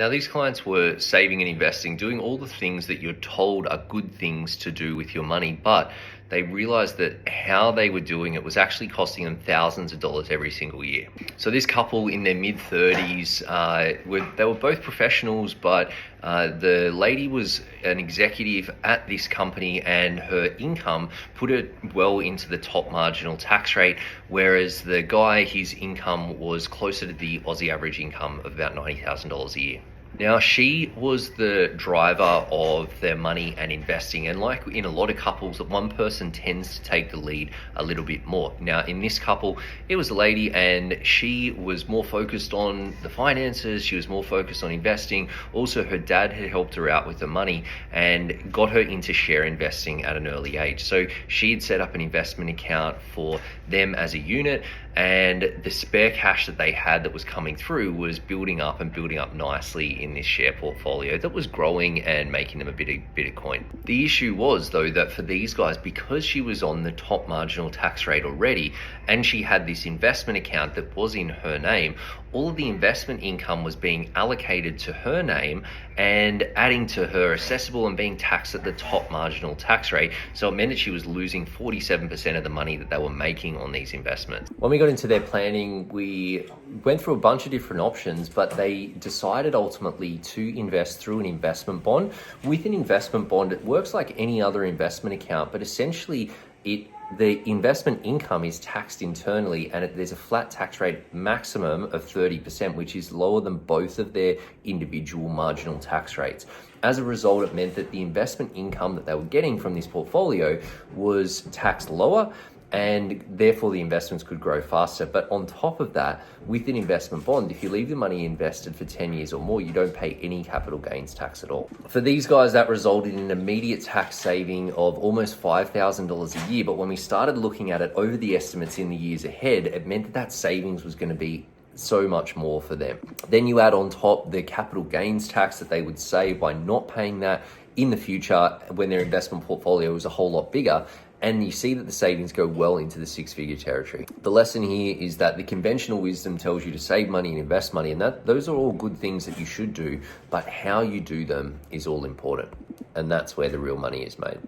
Now, these clients were saving and investing, doing all the things that you're told are good things to do with your money, but they realized that how they were doing it was actually costing them thousands of dollars every single year. So this couple in their mid-30s, they were both professionals, but the lady was an executive at this company and her income put her well into the top marginal tax rate, whereas the guy, his income was closer to the Aussie average income of about $90,000 a year. Now, she was the driver of their money and investing. And like in a lot of couples, that one person tends to take the lead a little bit more. Now, in this couple, it was a lady and she was more focused on the finances. She was more focused on investing. Also, her dad had helped her out with the money and got her into share investing at an early age. So she had set up an investment account for them as a unit, and the spare cash that they had that was coming through was building up nicely in this share portfolio that was growing and making them a bit of coin. The issue was, though, that for these guys, because she was on the top marginal tax rate already and she had this investment account that was in her name, all of the investment income was being allocated to her name and adding to her assessable and being taxed at the top marginal tax rate. So it meant that she was losing 47% of the money that they were making on these investments. When we got into their planning, we went through a bunch of different options, but they decided ultimately to invest through an investment bond. With an investment bond, it works like any other investment account, but essentially the investment income is taxed internally, and there's a flat tax rate maximum of 30%, which is lower than both of their individual marginal tax rates. As a result, it meant that the investment income that they were getting from this portfolio was taxed lower, and therefore the investments could grow faster. But on top of that, with an investment bond, if you leave the money invested for 10 years or more, you don't pay any capital gains tax at all. For these guys, that resulted in an immediate tax saving of almost $5,000 a year. But when we started looking at it over the estimates in the years ahead, it meant that that savings was going to be so much more for them. Then you add on top the capital gains tax that they would save by not paying that in the future when their investment portfolio was a whole lot bigger, and you see that the savings go well into the six-figure territory. The lesson here is that the conventional wisdom tells you to save money and invest money, and those are all good things that you should do, but how you do them is all important. And that's where the real money is made.